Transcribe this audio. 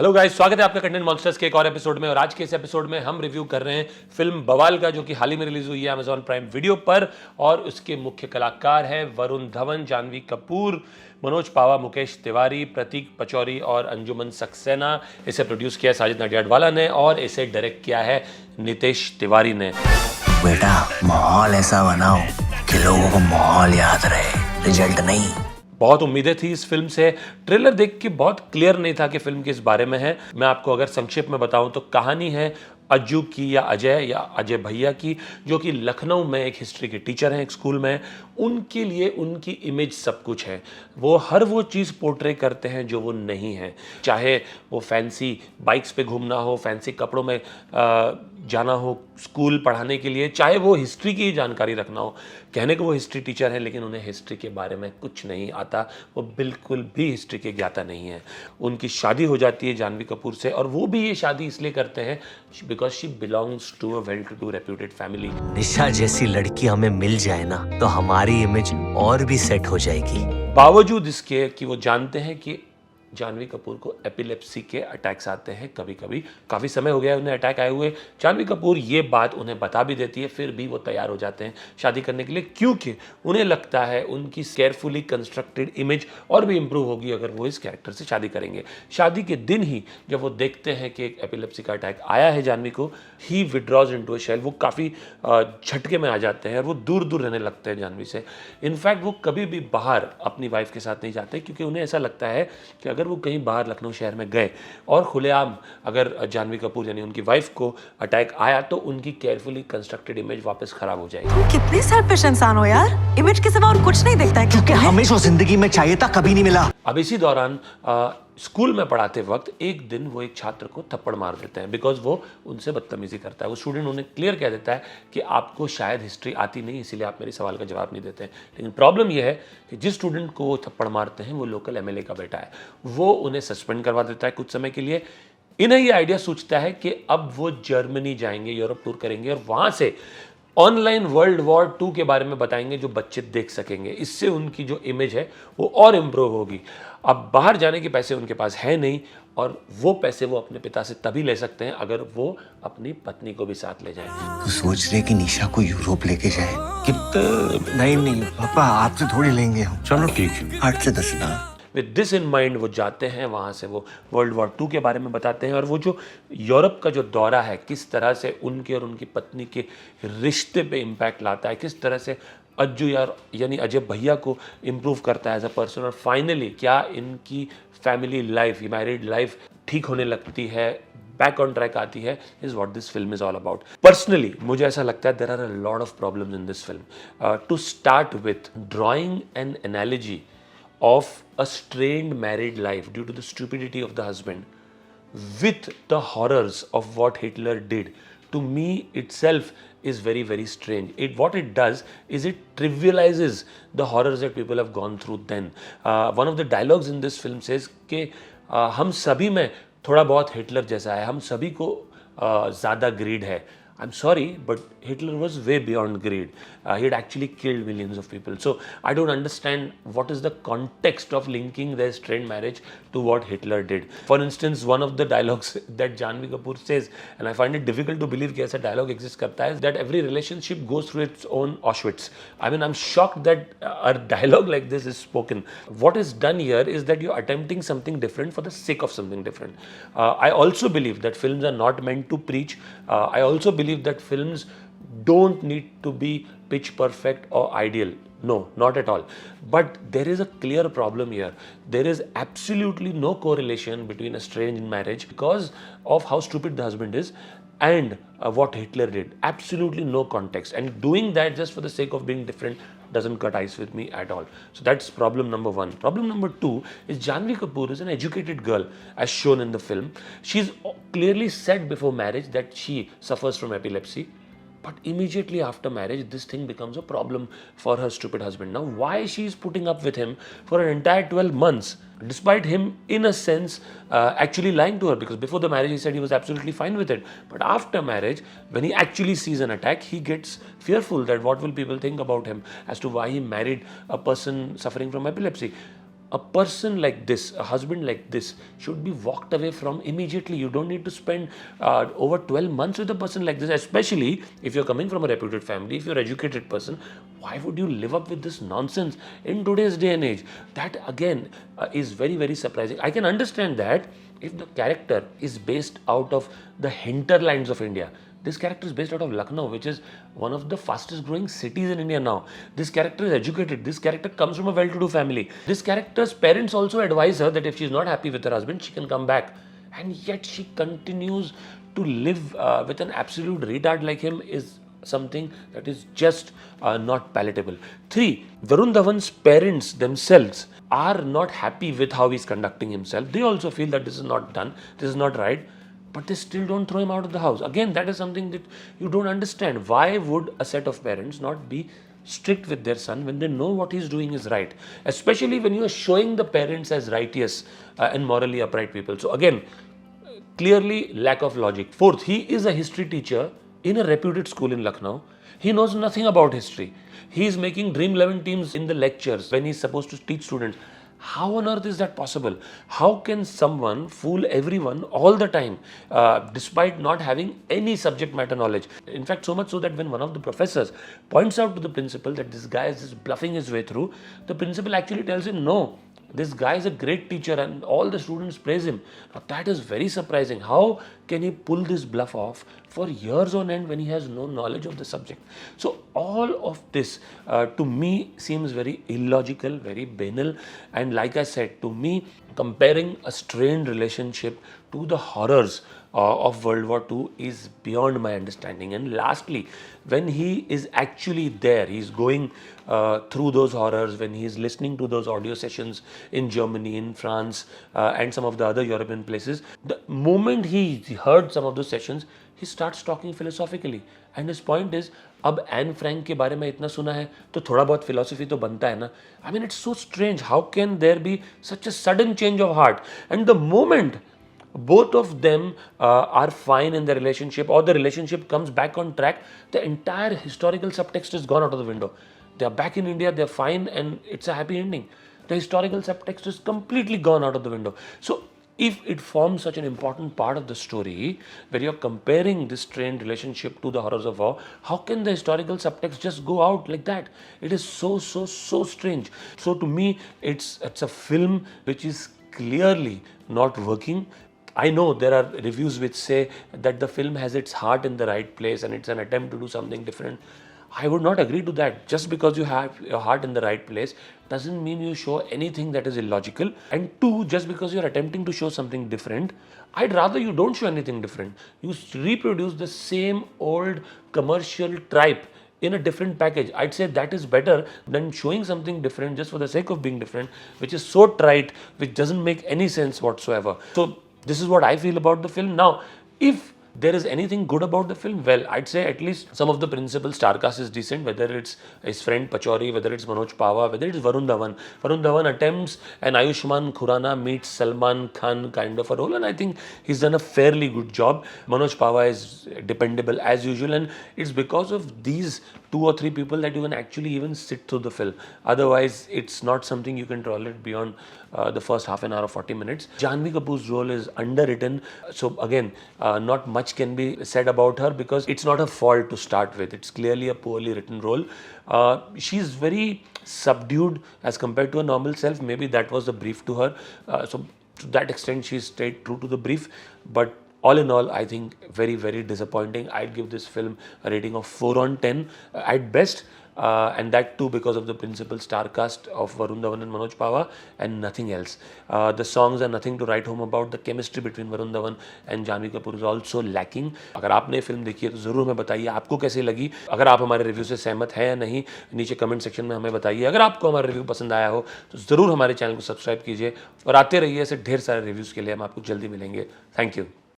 Hello guys, स्वागत है आपका कंटेंट मॉन्स्टर्स के एक और एपिसोड में। और आज के इस एपिसोड में हम रिव्यू कर रहे हैं फिल्म बवाल का, जो कि हाल ही में रिलीज हुई है अमेजॉन प्राइम वीडियो पर। और उसके मुख्य कलाकार हैं वरुण धवन, जानवी कपूर, मनोज पावा, मुकेश तिवारी, प्रतीक पचौरी और अंजुमन सक्सेना। इसे प्रोड्यूस किया है साजिद नडियाडवाला ने और इसे डायरेक्ट किया है नितेश तिवारी ने। बेटा, माहौल ऐसा बनाओ कि लोगों को माहौल याद रहे, रिजल्ट नहीं। बहुत उम्मीदें थी इस फिल्म से। ट्रेलर देख के बहुत क्लियर नहीं था कि फिल्म किस बारे में है। मैं आपको अगर संक्षेप में बताऊं तो कहानी है अज्जू की या अजय भैया की, जो कि लखनऊ में एक हिस्ट्री के टीचर हैं एक स्कूल में। उनके लिए उनकी इमेज सब कुछ है। वो हर वो चीज़ पोर्ट्रे करते हैं जो वो नहीं है। चाहे वो फैंसी बाइक्स पे घूमना हो, फैंसी कपड़ों में जाना हो स्कूल पढ़ाने के लिए, चाहे वो हिस्ट्री की जानकारी रखना हो। कहने को वो हिस्ट्री टीचर हैं, लेकिन उन्हें हिस्ट्री के बारे में कुछ नहीं आता। वो बिल्कुल भी हिस्ट्री के ज्ञाता नहीं है। उनकी शादी हो जाती है जानवी कपूर से, और वो भी ये शादी इसलिए करते हैं because she belongs to a well to do reputed family. Nisha जैसी लड़की हमें मिल जाए ना, तो हमारी इमेज और भी सेट हो जाएगी। बावजूद इसके कि वो जानते हैं कि जानवी कपूर को एपिलेप्सी के अटैक्स आते हैं कभी कभी। काफ़ी समय हो गया है उन्हें अटैक आए हुए। जानवी कपूर ये बात उन्हें बता भी देती है, फिर भी वो तैयार हो जाते हैं शादी करने के लिए, क्योंकि उन्हें लगता है उनकी केयरफुली कंस्ट्रक्टेड इमेज और भी इंप्रूव होगी अगर वो इस कैरेक्टर से शादी करेंगे। शादी के दिन ही जब वो देखते हैं कि एक एपिलेप्सी का अटैक आया है जानवी को, ही विड्रॉज इनटू अ शेल। वो काफ़ी झटके में आ जाते हैं और वो दूर दूर रहने लगते हैं जानवी से। इनफैक्ट वो कभी भी बाहर अपनी वाइफ के साथ नहीं जाते, क्योंकि उन्हें ऐसा लगता है कि अगर वो कहीं बाहर लखनऊ शहर में गए और खुलेआम अगर जानवी कपूर यानी उनकी वाइफ को अटैक आया, तो उनकी केयरफुली कंस्ट्रक्टेड इमेज वापस खराब हो जाएगी। तुम कितने सेल्फिश इंसान हो यार। इमेज के सिवा और कुछ नहीं दिखता है, क्योंकि हमें जो जिंदगी में चाहिए था कभी नहीं मिला। अब इसी दौरान स्कूल में पढ़ाते वक्त एक दिन वो एक छात्र को थप्पड़ मार देते हैं बिकॉज वो उनसे बदतमीजी करता है। वो स्टूडेंट उन्हें क्लियर कह देता है कि आपको शायद हिस्ट्री आती नहीं, इसीलिए आप मेरे सवाल का जवाब नहीं देते हैं। लेकिन प्रॉब्लम यह है कि जिस स्टूडेंट को वो थप्पड़ मारते हैं वो लोकल एमएलए का बेटा है। वो उन्हें सस्पेंड करवा देता है कुछ समय के लिए। इन्हें ये आइडिया सूझता है कि अब वो जर्मनी जाएंगे, यूरोप टूर करेंगे और वहाँ से ऑनलाइन वर्ल्ड वॉर 2 के बारे में बताएंगे जो बच्चे देख सकेंगे। इससे उनकी जो इमेज है वो और इम्प्रूव होगी। अब बाहर जाने के पैसे उनके पास है नहीं, और वो पैसे वो अपने पिता से तभी ले सकते हैं अगर वो अपनी पत्नी को भी साथ ले जाएं। तो सोच रहे कि निशा को यूरोप लेके जाए कि नहीं पापा, आपसे थोड़ी लेंगे हम। चलो ठीक है, 8 से 10 ना। विद दिस इन माइंड वो जाते हैं, वहाँ से वो वर्ल्ड वॉर 2 के बारे में बताते हैं। और वो जो यूरोप का जो दौरा है, किस तरह से उनके और उनकी पत्नी के रिश्ते पे इम्पैक्ट लाता है, किस तरह से अज्जू यानी अजय भैया को इम्प्रूव करता है एज अ पर्सन, और फाइनली क्या इनकी फैमिली लाइफ, मैरिड लाइफ ठीक होने लगती है, बैक ऑन ट्रैक आती है, is what this film is all about. Personally मुझे ऐसा लगता है there are a lot of problems in this film. To start with drawing an analogy of a strained married life due to the stupidity of the husband with the horrors of what Hitler did, to me itself is very, very strange. What it does is it trivializes the horrors that people have gone through then. One of the dialogues in this film says कि हम सभी में थोड़ा बहुत Hitler जैसा है, हम सभी को ज़्यादा ग्रीड है। I'm sorry, but Hitler was way beyond greed. He had actually killed millions of people. So I don't understand what is the context of linking their strained marriage to what Hitler did. For instance, one of the dialogues that Janvi Kapoor says, and I find it difficult to believe कि ऐसा dialogue exists करता है, that every relationship goes through its own Auschwitz. I mean, I'm shocked that a dialogue like this is spoken. What is done here is that you're attempting something different for the sake of something different. I also believe that films are not meant to preach. I also believe that films don't need to be pitch perfect or ideal. No, not at all. But there is a clear problem here. There is absolutely no correlation between a strange marriage because of how stupid the husband is and what Hitler did. Absolutely no context. And doing that just for the sake of being different doesn't cut ice with me at all. So that's problem number one. Problem number two is Janvi Kapoor is an educated girl as shown in the film. She's clearly said before marriage that she suffers from epilepsy. But immediately after marriage, this thing becomes a problem for her stupid husband. Now, why she is putting up with him for an entire 12 months, despite him, in a sense, actually lying to her? Because before the marriage, he said he was absolutely fine with it. But after marriage, when he actually sees an attack, he gets fearful that what will people think about him as to why he married a person suffering from epilepsy. a person like this, a husband like this, should be walked away from immediately. You don't need to spend over 12 months with a person like this, especially if you're coming from a reputed family, if you're an educated person. Why would you live up with this nonsense in today's day and age? That again is very, very surprising. I can understand that if the character is based out of the hinterlands of India. This character is based out of Lucknow, which is one of the fastest growing cities in India now. This character is educated. This character comes from a well-to-do family. This character's parents also advise her that if she's not happy with her husband, she can come back. And yet she continues to live with an absolute retard like him is something that is just not palatable. 3. Varun Dhawan's parents themselves are not happy with how he's conducting himself. They also feel that this is not done, this is not right. But they still don't throw him out of the house. Again, that is something that you don't understand. Why would a set of parents not be strict with their son when they know what he's doing is right? Especially when you are showing the parents as righteous and morally upright people. So again, clearly lack of logic. 4th, he is a history teacher in a reputed school in Lucknow. He knows nothing about history. He is making Dream 11 teams in the lectures when he's supposed to teach students. How on earth is that possible? How can someone fool everyone all the time despite not having any subject matter knowledge? In fact, so much so that when one of the professors points out to the principal that this guy is just bluffing his way through, the principal actually tells him, no, this guy is a great teacher and all the students praise him. Now that is very surprising. How can he pull this bluff off for years on end when he has no knowledge of the subject? So all of this to me seems very illogical, very banal, and like I said, to me comparing a strained relationship to the horrors of World War II is beyond my understanding. And lastly, when he is actually there, he's going through those horrors, when he is listening to those audio sessions in Germany, in France, and some of the other European places, the moment he heard some of those sessions, he starts talking philosophically. And his point is, अब Anne Frank के बारे में इतना सुना है तो थोड़ा बहुत फिलॉसफी तो बनता है ना. I mean, it's so strange. How can there be such a sudden change of heart? And the moment both of them are fine in their relationship or the relationship comes back on track, the entire historical subtext is gone out of the window. They are back in India, they're fine, and it's a happy ending. The historical subtext is completely gone out of the window. So if it forms such an important part of the story where you're comparing this strained relationship to the horrors of war, how can the historical subtext just go out like that? It is so strange. So to me, it's a film which is clearly not working. I know there are reviews which say that the film has its heart in the right place and it's an attempt to do something different. I would not agree to that. Just because you have your heart in the right place doesn't mean you show anything that is illogical. And 2, just because you're attempting to show something different, I'd rather you don't show anything different. You reproduce the same old commercial tripe in a different package. I'd say that is better than showing something different just for the sake of being different, which is so trite, which doesn't make any sense whatsoever. So this is what I feel about the film. Now, if there is anything good about the film, well, I'd say at least some of the principal star cast is decent, whether it's his friend Pachori, whether it's Manoj Pava, whether it's Varun Dhawan. Varun Dhawan attempts an Ayushman Khurrana meets Salman Khan kind of a role, and I think he's done a fairly good job. Manoj Pava is dependable as usual, and it's because of these 2 or 3 people that you can actually even sit through the film. Otherwise, it's not something you can tolerate beyond the first half an hour or 40 minutes. Janhvi Kapoor's role is underwritten. So again, not much can be said about her because it's not her fault to start with. It's clearly a poorly written role. She's very subdued as compared to a normal self. Maybe that was the brief to her. So to that extent, she stayed true to the brief. But all in all, I think very disappointing. I'd give this film a rating of 4 on 10 at best. And that too because of the principal star cast of Varun Dhawan and Manoj Pava and nothing else. The songs are nothing to write home about. The chemistry between Varun Dhawan and Janhvi Kapoor is also lacking. अगर आपने film देखी है तो ज़रूर हमें बताइए आपको कैसी लगी. अगर आप हमारे रिव्यू से सहमत हैं या नहीं, नीचे कमेंट सेक्शन में हमें बताइए. अगर आपको हमारा रिव्यू पसंद आया हो तो ज़रूर हमारे चैनल को सब्सक्राइब कीजिए और आते रहिए ऐसे ढेर सारे रिव्यूज़ के लिए. हम आपको जल्दी मिलेंगे. Thank you.